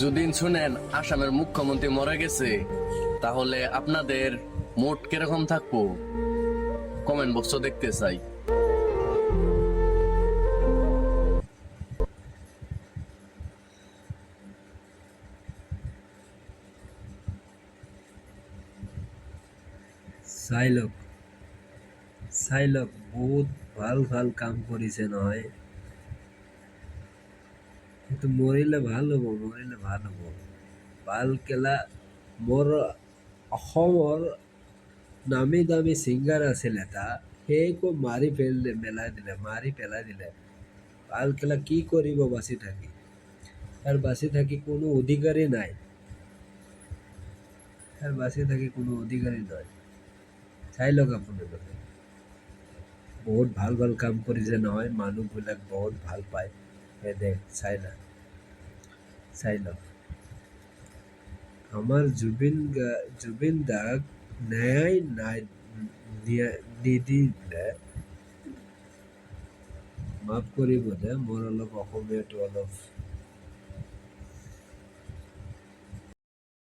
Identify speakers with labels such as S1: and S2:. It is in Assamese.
S1: যদি শুনেন আসামের মুখ্যমন্ত্রী মরে গেছে, তাহলে আপনাদের মোট কিরকম থাকবো? কমেন্ট বক্স দেখতে চাই।
S2: চাইলক চাইলক বহুত ভাল ভাল কাম কৰিছে নহয়। কিন্তু মৰিলে ভাল হ'ব, মৰিলে ভাল হ'ব। ভাল কেলা মোৰ অসমৰ নামী দামী ছিংগাৰ আছিল এটা, সেইকো মাৰি পেলাই দিলে। ভাল কেলা কি কৰিব বাচি থাকি? তাৰ বাচি থাকি কোনো অধিকাৰী নাই। তাৰ বাচি থাকি কোনো অধিকাৰী নাই। চাই লওক আপোনালোকে। বহুত ভাল ভাল কাম কৰিছে নহয়, মানুহবিলাক বহুত ভাল পায়। দে চাই লওক। আমাৰ জুবিন দাক ন্যায় নিদিলে। মাফ কৰিব দে, মোৰ অলপ অসমীয়াটো অলপ